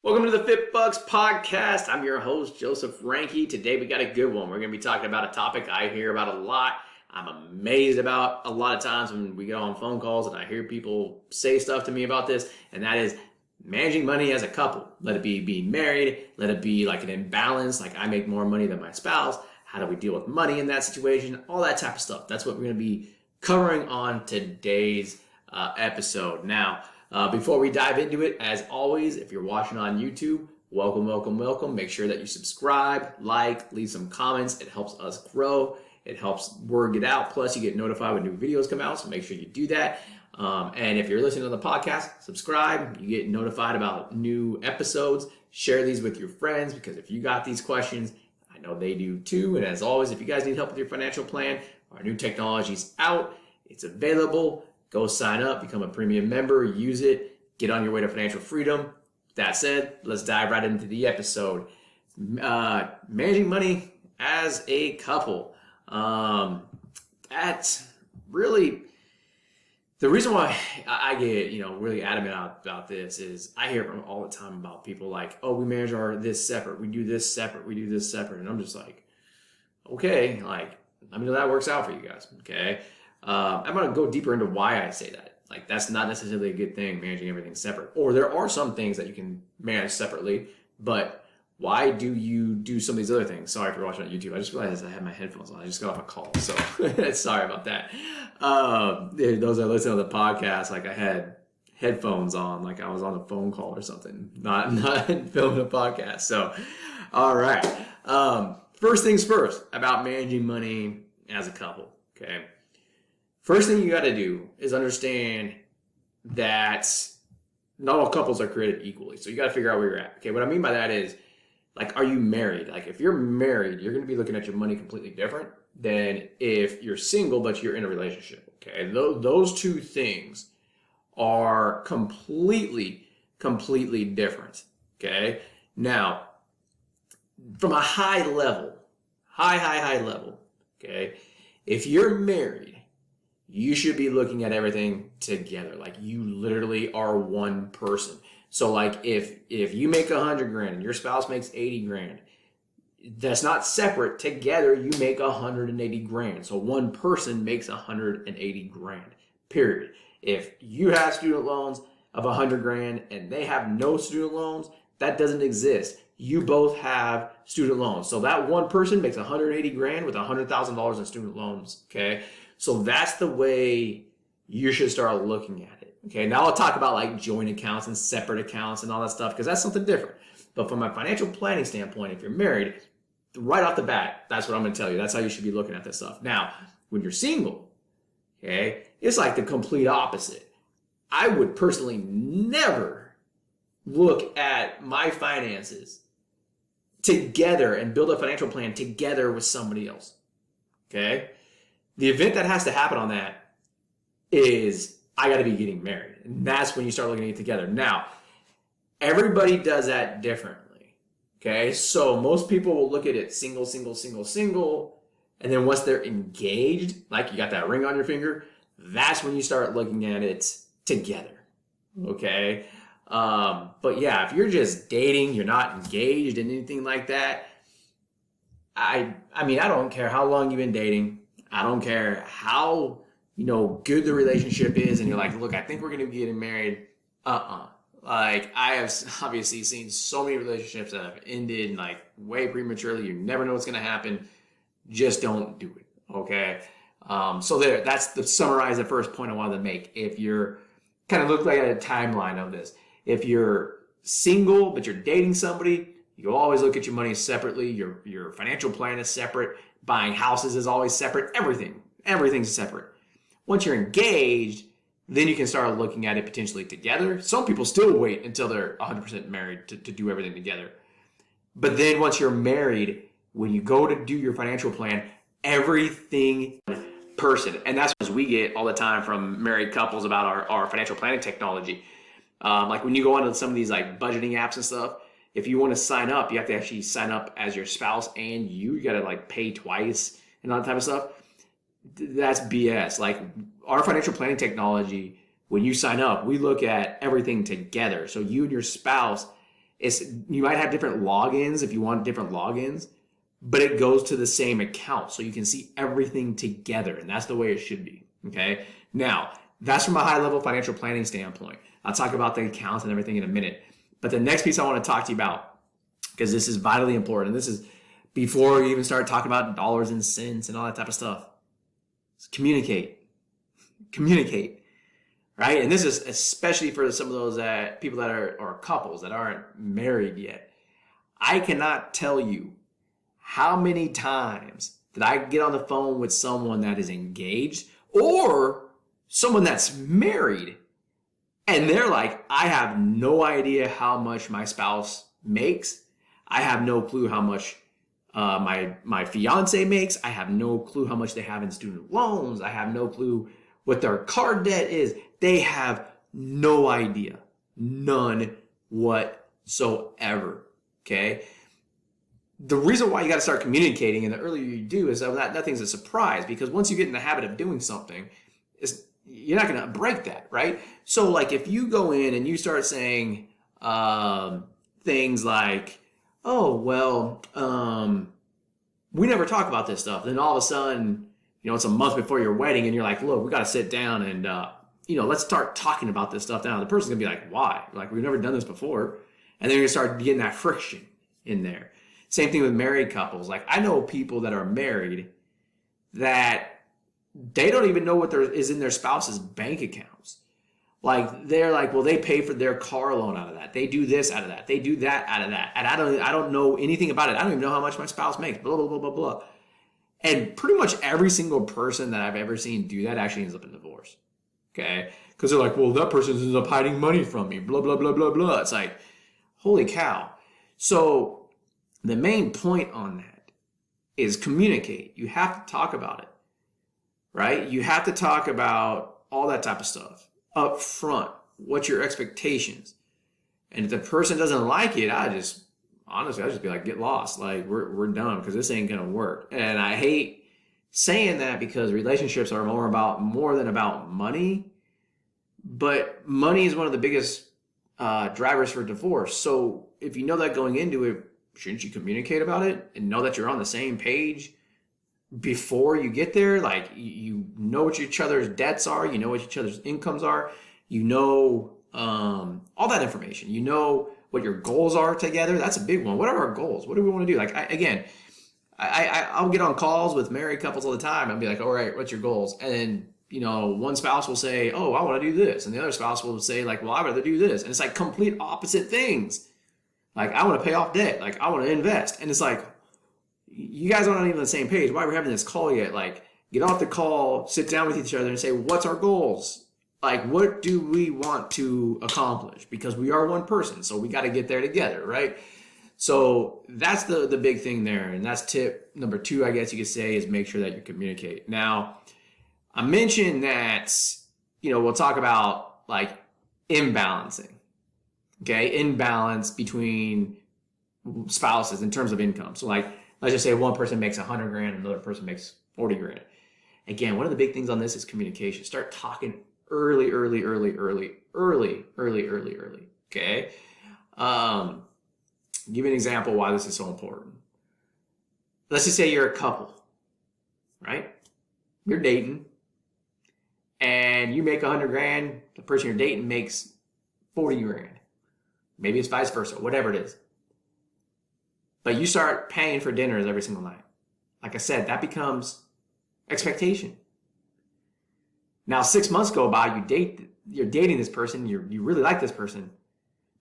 Welcome to the FitBUX podcast. I'm your host, Joseph Ranke. Today we got a good one. We're going to be talking about a topic I hear about a lot. I'm amazed about a lot of times when we get on phone calls and I hear people say stuff to me about this, and that is managing money as a couple. Let it be being married, let it be like an imbalance, like I make more money than my spouse. How do we deal with money in that situation? All that type of stuff. That's what we're going to be covering on today's episode. Now, before we dive into it, as always, if you're watching on YouTube, welcome. Make sure that you subscribe, like, leave some comments. It helps us grow. It helps word get out. Plus, you get notified when new videos come out, so make sure you do that. And if you're listening to the podcast, subscribe. You get notified about new episodes. Share these with your friends, because if you got these questions, I know they do too. And as always, if you guys need help with your financial plan, our new technology's out. It's available. Go sign up, become a premium member, use it, get on your way to financial freedom. That said, let's dive right into the episode. Managing money as a couple. That's really the reason why I get really adamant about this is I hear from all the time about people like, oh, we manage this separate, we do this separate, we do this separate, and I'm just like, okay, like let me know that works out for you guys, okay? I'm going to go deeper into why I say that. Like, that's not necessarily a good thing, managing everything separate. Or there are some things that you can manage separately, but why do you do some of these other things? Sorry if you're watching on YouTube. I just realized I had my headphones on. I just got off a call, so sorry about that. Those that listen to the podcast, like I had headphones on, like I was on a phone call or something, not filming a podcast. So, all right. First things first about managing money as a couple, okay? First thing you got to do is understand that not all couples are created equally. So you got to figure out where you're at. Okay, what I mean by that is, like, are you married? Like, if you're married, you're going to be looking at your money completely different than if you're single but you're in a relationship. Okay, those two things are completely different. Okay, now from a high level, high level. Okay, if you're married, you should be looking at everything together. Like, you literally are one person. So like if you make 100 grand and your spouse makes 80 grand, that's not separate. Together you make 180 grand. So one person makes 180 grand, period. If you have student loans of 100 grand and they have no student loans, that doesn't exist. You both have student loans. So that one person makes 180 grand with $100,000 in student loans, okay? So that's the way you should start looking at it. Okay, now I'll talk about like joint accounts and separate accounts and all that stuff, because that's something different. But from a financial planning standpoint, if you're married, right off the bat, that's what I'm going to tell you. That's how you should be looking at this stuff. Now, when you're single, okay, it's like the complete opposite. I would personally never look at my finances together and build a financial plan together with somebody else, okay? The event that has to happen on that is I got to be getting married. And that's when you start looking at it together. Now, everybody does that differently. Okay. So most people will look at it single. And then once they're engaged, like you got that ring on your finger, that's when you start looking at it together. Okay. But yeah, if you're just dating, you're not engaged in anything like that. I mean, I don't care how long you've been dating. I don't care how, good the relationship is, and you're like, look, I think we're going to be getting married. Like, I have obviously seen so many relationships that have ended like way prematurely. You never know what's going to happen. Just don't do it. Okay. So that's the summarize the first point I wanted to make. If you're kind of look like at a timeline of this, if you're single, but you're dating somebody, you always look at your money separately. Your financial plan is separate. Buying houses is always separate. Everything's separate. Once you're engaged, then you can start looking at it potentially together. Some people still wait until they're 100% married to do everything together. But then once you're married, when you go to do your financial plan, everything person. And that's what we get all the time from married couples about our financial planning technology. Like when you go onto some of these like budgeting apps and stuff, if you want to sign up, you have to actually sign up as your spouse and you got to like pay twice and all that type of stuff. That's BS. Like our financial planning technology, when you sign up, we look at everything together. So you and your spouse, You might have different logins if you want different logins, but it goes to the same account. So you can see everything together, and that's the way it should be. Okay. Now, that's from a high level financial planning standpoint. I'll talk about the accounts and everything in a minute. But the next piece I want to talk to you about, because this is vitally important, and this is before we even start talking about dollars and cents and all that type of stuff, is communicate. Communicate, right? And this is especially for some of those people that are couples that aren't married yet. I cannot tell you how many times that I get on the phone with someone that is engaged or someone that's married, and they're like, I have no idea how much my spouse makes. I have no clue how much my fiance makes. I have no clue how much they have in student loans. I have no clue what their card debt is. They have no idea. None whatsoever. Okay? The reason why you got to start communicating, and the earlier you do, is that nothing's a surprise, because once you get in the habit of doing something, you're not going to break that, right? So like if you go in and you start saying things like, oh, well, we never talk about this stuff. Then all of a sudden, it's a month before your wedding and you're like, look, we got to sit down and, let's start talking about this stuff now. The person's going to be like, why? Like, we've never done this before. And then you're going to start getting that friction in there. Same thing with married couples. Like, I know people that are married that they don't even know what is in their spouse's bank accounts. Like, they're like, well, they pay for their car loan out of that. They do this out of that. They do that out of that. And I don't know anything about it. I don't even know how much my spouse makes, blah, blah, blah, blah, blah. And pretty much every single person that I've ever seen do that actually ends up in divorce. Okay? Because they're like, well, that person ends up hiding money from me, blah, blah, blah, blah, blah. It's like, holy cow. So the main point on that is communicate. You have to talk about it, right? You have to talk about all that type of stuff up front. What's your expectations? And if the person doesn't like it, honestly, I'd just be like, get lost. Like, we're done, because this ain't going to work. And I hate saying that, because relationships are more than about money. But money is one of the biggest drivers for divorce. So if you know that going into it, shouldn't you communicate about it and know that you're on the same page before you get there? Like, you know what each other's debts are. You know what each other's incomes are. You know all that information. You know what your goals are together. That's a big one. What are our goals? What do we want to do? Like, I'll get on calls with married couples all the time and be like, all right, what's your goals? And then, one spouse will say, oh, I want to do this. And the other spouse will say, like, well, I'd rather do this. And it's like complete opposite things. Like, I want to pay off debt. Like, I want to invest. And it's like, you guys aren't even on the same page. Why are we having this call yet? Like, get off the call, sit down with each other and say, what's our goals? Like, what do we want to accomplish? Because we are one person, so we got to get there together, right? So that's the big thing there. And that's tip number 2, I guess you could say, is make sure that you communicate. Now, I mentioned that, we'll talk about like imbalancing, okay? Imbalance between spouses in terms of income. So like, let's just say one person makes 100 grand and another person makes 40 grand. Again, one of the big things on this is communication. Start talking early, okay? Give you an example why this is so important. Let's just say you're a couple, right? You're dating, and you make 100 grand. The person you're dating makes 40 grand. Maybe it's vice versa, whatever it is. But you start paying for dinners every single night. Like I said, that becomes expectation. Now, 6 months go by, you're dating this person, you really like this person,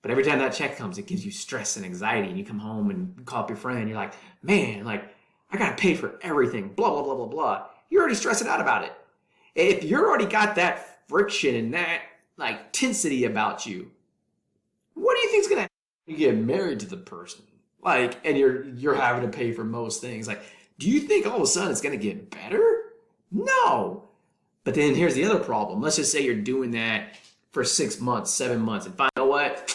but every time that check comes, it gives you stress and anxiety, and you come home and you call up your friend, and you're like, man, like, I gotta pay for everything, blah, blah, blah, blah, blah. You're already stressing out about it. If you're already got that friction and that, like, tensity about you, what do you think's gonna happen when you get married to the person? Like, and you're having to pay for most things. Like, do you think all of a sudden it's gonna get better? No. But then here's the other problem. Let's just say you're doing that for 6 months, 7 months, and find out what?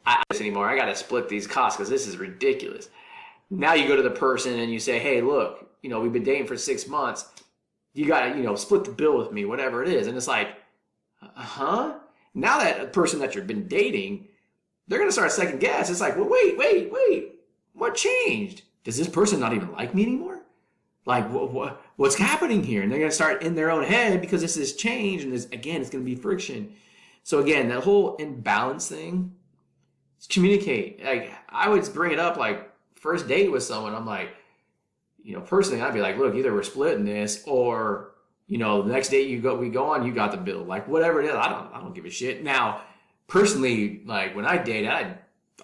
I don't do this anymore. I got to split these costs because this is ridiculous. Now you go to the person and you say, hey, look, we've been dating for 6 months. You got to, split the bill with me, whatever it is. And it's like, huh? Now that person that you've been dating, they're going to start second guess. It's like, well, wait. What changed? Does this person not even like me anymore? Like, what's happening here? And they're going to start in their own head because this is change. And this, again, it's going to be friction. So again, that whole imbalance thing, communicate. Like, I would bring it up like first date with someone. I'm like, personally, I'd be like, look, either we're splitting this or, the next date we go on, you got the bill. Like, whatever it is, I don't give a shit. Now, personally, like when I dated, I'd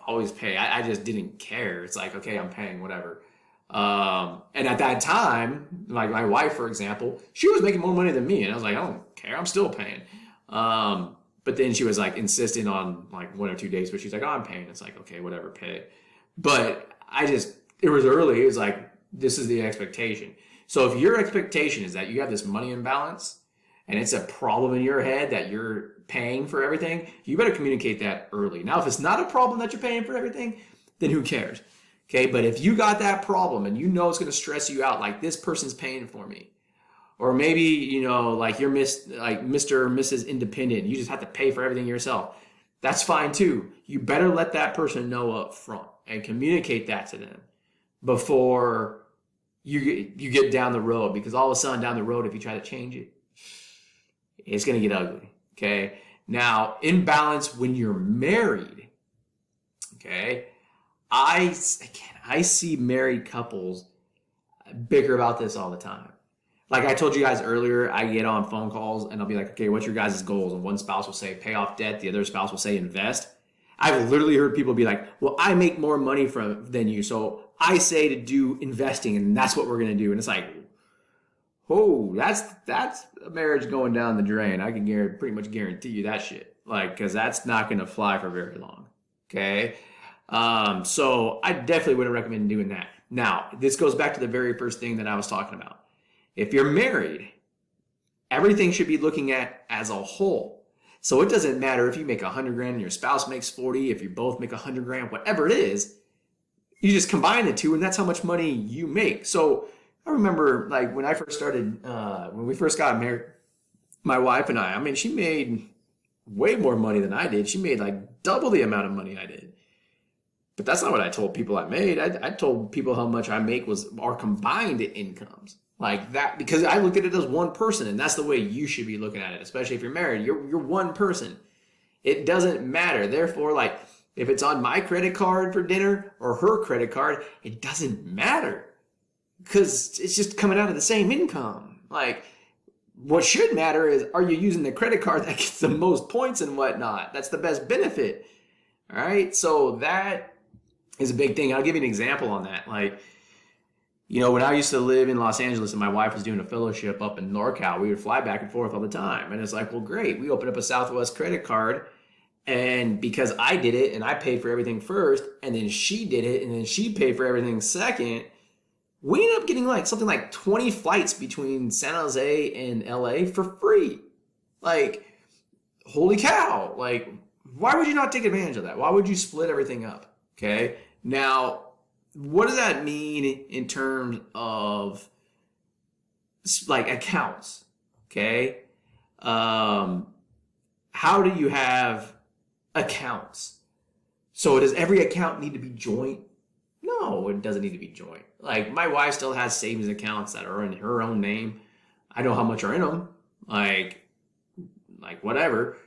always pay. I just didn't care. It's like, okay, I'm paying, whatever. And at that time, like my wife, for example, she was making more money than me. And I was like, I don't care. I'm still paying. But then she was like insisting on like 1 or 2 days, but she's like, oh, I'm paying. It's like, okay, whatever, pay. But it was early. It was like, this is the expectation. So if your expectation is that you have this money imbalance and it's a problem in your head that you're paying for everything, you better communicate that early. Now, if it's not a problem that you're paying for everything, then who cares? Okay, but if you got that problem and it's going to stress you out, like this person's paying for me, or maybe, like you're Mr. or Mrs. Independent, you just have to pay for everything yourself. That's fine too. You better let that person know up front and communicate that to them before you get down the road, because all of a sudden down the road, if you try to change it, it's going to get ugly. Okay. Now, imbalance when you're married. Okay. I see married couples bicker about this all the time. Like I told you guys earlier, I get on phone calls and I'll be like, okay, what's your guys' goals? And one spouse will say pay off debt. The other spouse will say invest. I've literally heard people be like, well, I make more money than you, so I say to do investing and that's what we're going to do. And it's like, oh, that's a marriage going down the drain. I can pretty much guarantee you that shit. Like, because that's not going to fly for very long. Okay. So I definitely wouldn't recommend doing that. Now, this goes back to the very first thing that I was talking about. If you're married, everything should be looking at as a whole. So it doesn't matter if you make 100 grand and your spouse makes 40, if you both make 100 grand, whatever it is, you just combine the two and that's how much money you make. So I remember like when I first started, when we first got married, my wife and I mean, she made way more money than I did. She made like double the amount of money I did. But that's not what I told people I made. I told people how much I make was our combined incomes. Like that, because I looked at it as one person, and that's the way you should be looking at it, especially if you're married. You're one person. It doesn't matter. Therefore, like if it's on my credit card for dinner or her credit card, it doesn't matter because it's just coming out of the same income. Like what should matter is, are you using the credit card that gets the most points and whatnot? That's the best benefit. All right. So that is a big thing. I'll give you an example on that. Like, when I used to live in Los Angeles and my wife was doing a fellowship up in NorCal, we would fly back and forth all the time. And it's like, well, great. We opened up a Southwest credit card. And because I did it and I paid for everything first, and then she did it and then she paid for everything second, we ended up getting like something like 20 flights between San Jose and LA for free. Like, holy cow. Like, why would you not take advantage of that? Why would you split everything up? Okay. Now, what does that mean in terms of like accounts? Okay. How do you have accounts? So does every account need to be joint? No, it doesn't need to be joint. Like my wife still has savings accounts that are in her own name. I know how much are in them. Like whatever.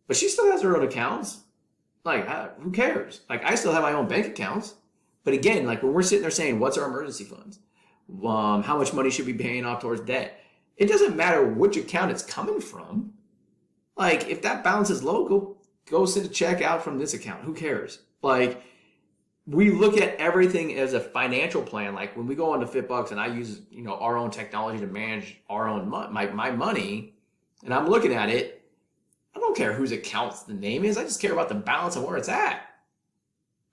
But she still has her own accounts. Like who cares? Like I still have my own bank accounts. But again, like when we're sitting there saying, what's our emergency funds? How much money should we be paying off towards debt? It doesn't matter which account it's coming from. Like if that balance is low, go send a check out from this account. Who cares? Like we look at everything as a financial plan. Like when we go onto FitBUX and I use, our own technology to manage our own my money, and I'm looking at it, I don't care whose account the name is. I just care about the balance of where it's at.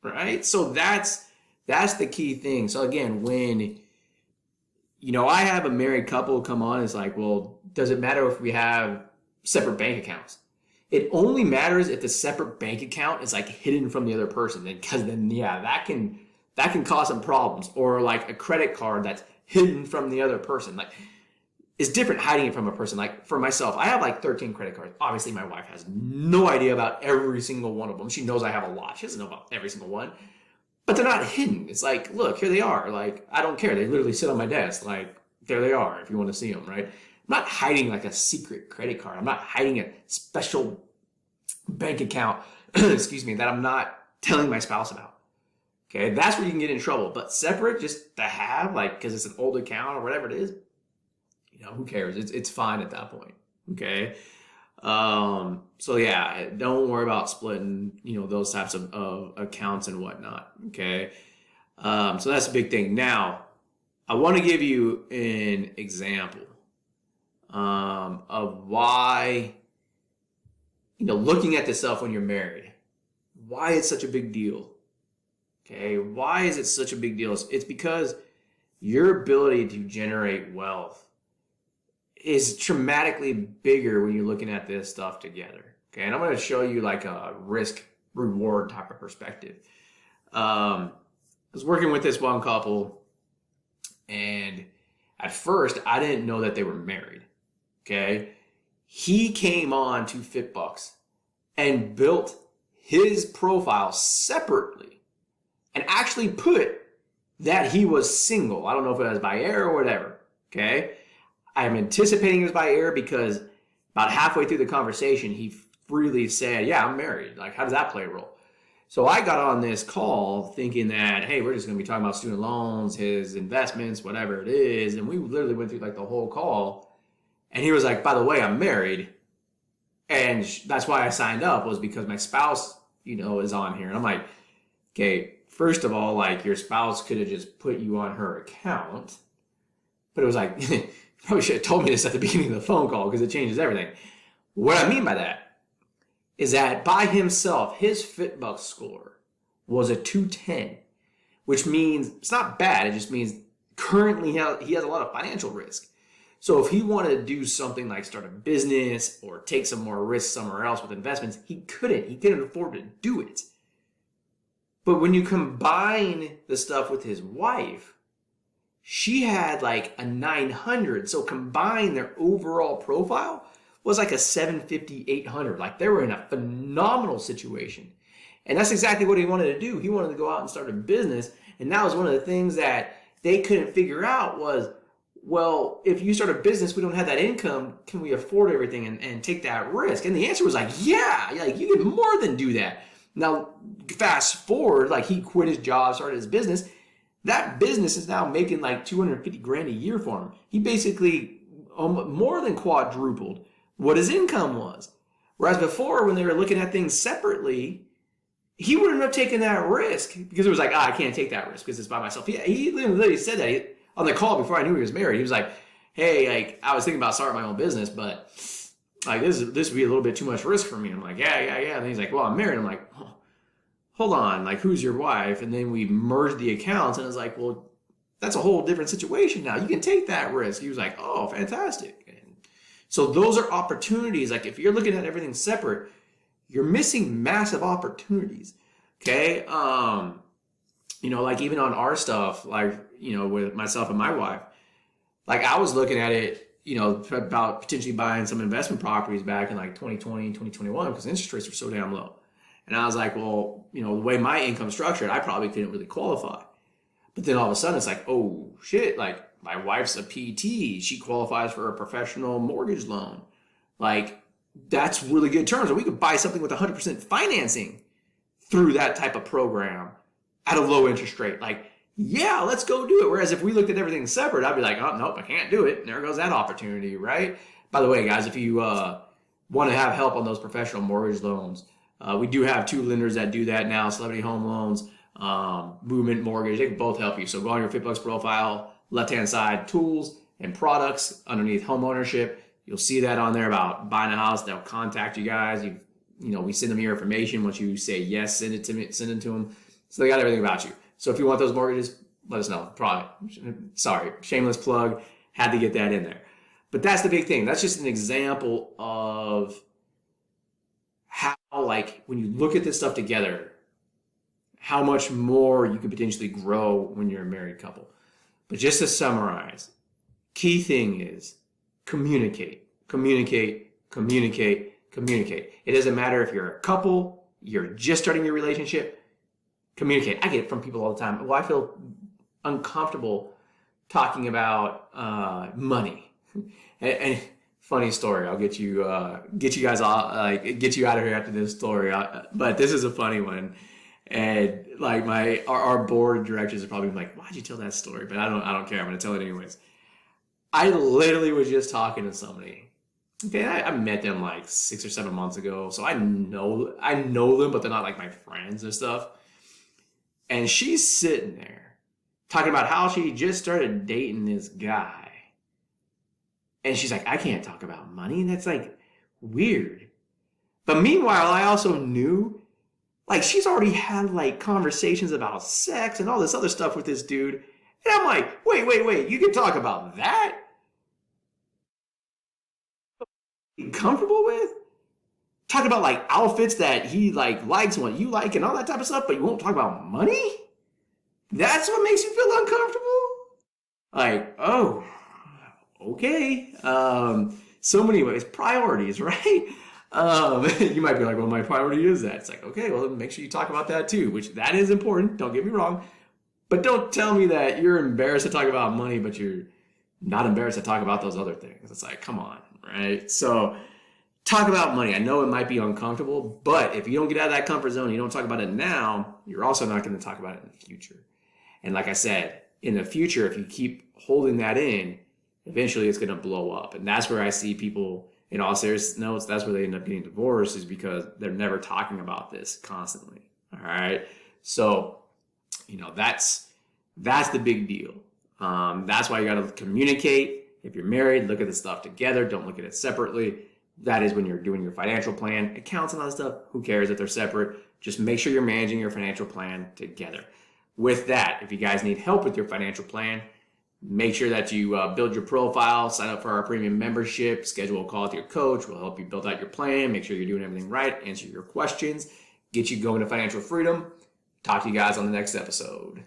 Right? So that's the key thing. So again, when, I have a married couple come on, it's like, well, does it matter if we have separate bank accounts? It only matters if the separate bank account is like hidden from the other person. Because then, yeah, that can cause some problems. Or like a credit card that's hidden from the other person. Like it's different hiding it from a person. Like for myself, I have like 13 credit cards. Obviously, my wife has no idea about every single one of them. She knows I have a lot. She doesn't know about every single one, but they're not hidden. It's like, look, here they are. Like, I don't care. They literally sit on my desk. Like, there they are if you want to see them, right? I'm not hiding like a secret credit card. I'm not hiding a special bank account, excuse me, that I'm not telling my spouse about. Okay, that's where you can get in trouble. But separate, just to have, like, because it's an old account or whatever it is, who cares? It's fine at that point. Okay. So yeah, don't worry about splitting, those types of accounts and whatnot. Okay. So that's a big thing. Now, I want to give you an example of why, looking at this stuff when you're married, why it's such a big deal. Okay. Why is it such a big deal? It's because your ability to generate wealth is dramatically bigger when you're looking at this stuff together. Okay, and I'm going to show you like a risk reward type of perspective. I was working with this one couple, and at first I didn't know that they were married. Okay, he came on to FitBUX and built his profile separately and actually put that he was single. I don't know if it was by error or whatever. Okay. I'm anticipating it was by error because about halfway through the conversation, he freely said, yeah, I'm married. Like, how does that play a role? So I got on this call thinking that, hey, we're just going to be talking about student loans, his investments, whatever it is. And we literally went through like the whole call. And he was like, by the way, I'm married. And that's why I signed up, was because my spouse, is on here. And I'm like, okay, first of all, like, your spouse could have just put you on her account. But it was like, probably should have told me this at the beginning of the phone call because it changes everything. What I mean by that is that by himself, his FitBUX score was a 210, which means it's not bad. It just means currently he has a lot of financial risk. So if he wanted to do something like start a business or take some more risk somewhere else with investments, he couldn't. He couldn't afford to do it. But when you combine the stuff with his wife, she had like a 900. So combined, their overall profile was like a 750, 800. Like they were in a phenomenal situation. And that's exactly what he wanted to do. He wanted to go out and start a business. And that was one of the things that they couldn't figure out was, well, if you start a business, we don't have that income. Can we afford everything and take that risk? And the answer was like, yeah, like you can more than do that. Now, fast forward, like he quit his job, started his business. That business is now making like 250 grand a year for him. He basically more than quadrupled what his income was. Whereas before, when they were looking at things separately, he wouldn't have taken that risk because it was like, I can't take that risk because it's by myself. He literally said that on the call before I knew he was married. He was like, hey, like I was thinking about starting my own business, but like this would be a little bit too much risk for me. I'm like, yeah. And he's like, well, I'm married. I'm like, oh, hold on, like who's your wife? And then we merged the accounts and it's like, well, that's a whole different situation now. You can take that risk. He was like, oh, fantastic. And so those are opportunities. Like if you're looking at everything separate, you're missing massive opportunities. Okay. Like even on our stuff, like, with myself and my wife, like I was looking at it, about potentially buying some investment properties back in like 2020, 2021, because interest rates were so damn low. And I was like, well, the way my income's structured, I probably couldn't really qualify. But then all of a sudden it's like, oh shit, like my wife's a PT. She qualifies for a professional mortgage loan. Like that's really good terms. And we could buy something with 100% financing through that type of program at a low interest rate. Like, yeah, let's go do it. Whereas if we looked at everything separate, I'd be like, oh, nope, I can't do it. And there goes that opportunity, right? By the way, guys, if you want to have help on those professional mortgage loans, we do have 2 lenders that do that now, Celebrity Home Loans, Movement Mortgage. They can both help you. So go on your FitBUX profile, left-hand side, tools and products underneath home ownership. You'll see that on there about buying a house. They'll contact you guys. We send them your information. Once you say yes, send it to them. So they got everything about you. So if you want those mortgages, let us know. Sorry, shameless plug. Had to get that in there. But that's the big thing. That's just an example of how, like, when you look at this stuff together, how much more you can potentially grow when you're a married couple. But just to summarize, key thing is communicate, communicate, communicate, communicate. It doesn't matter if you're a couple, you're just starting your relationship, communicate. I get it from people all the time. Well, I feel uncomfortable talking about money. And funny story. I'll get you guys all get you out of here after this story. But this is a funny one. And like our board of directors are probably like, why'd you tell that story? But I don't care. I'm gonna tell it anyways. I literally was just talking to somebody. Okay, I met them like 6 or 7 months ago, so I know them, but they're not like my friends and stuff. And she's sitting there talking about how she just started dating this guy. And she's like, I can't talk about money. And that's like weird. But meanwhile, I also knew like she's already had like conversations about sex and all this other stuff with this dude. And I'm like, wait, you can talk about that? You comfortable with? Talk about like outfits that he like likes and what you like and all that type of stuff, but you won't talk about money? That's what makes you feel uncomfortable? Like, oh, okay. So many ways, priorities, right? You might be like, well, my priority is that. It's like, okay, well, then make sure you talk about that too, which that is important. Don't get me wrong. But don't tell me that you're embarrassed to talk about money, but you're not embarrassed to talk about those other things. It's like, come on, right? So talk about money. I know it might be uncomfortable, but if you don't get out of that comfort zone, you don't talk about it now, you're also not going to talk about it in the future. And like I said, in the future, if you keep holding that in, eventually it's going to blow up. And that's where I see people, in all serious notes, that's where they end up getting divorced, is because they're never talking about this constantly. All right. So, that's the big deal. That's why you got to communicate. If you're married, look at the stuff together. Don't look at it separately. That is when you're doing your financial plan, accounts and all that stuff. Who cares if they're separate? Just make sure you're managing your financial plan together. With that, if you guys need help with your financial plan, make sure that you build your profile, sign up for our premium membership, schedule a call with your coach. We'll help you build out your plan, make sure you're doing everything right, answer your questions, get you going to financial freedom. Talk to you guys on the next episode.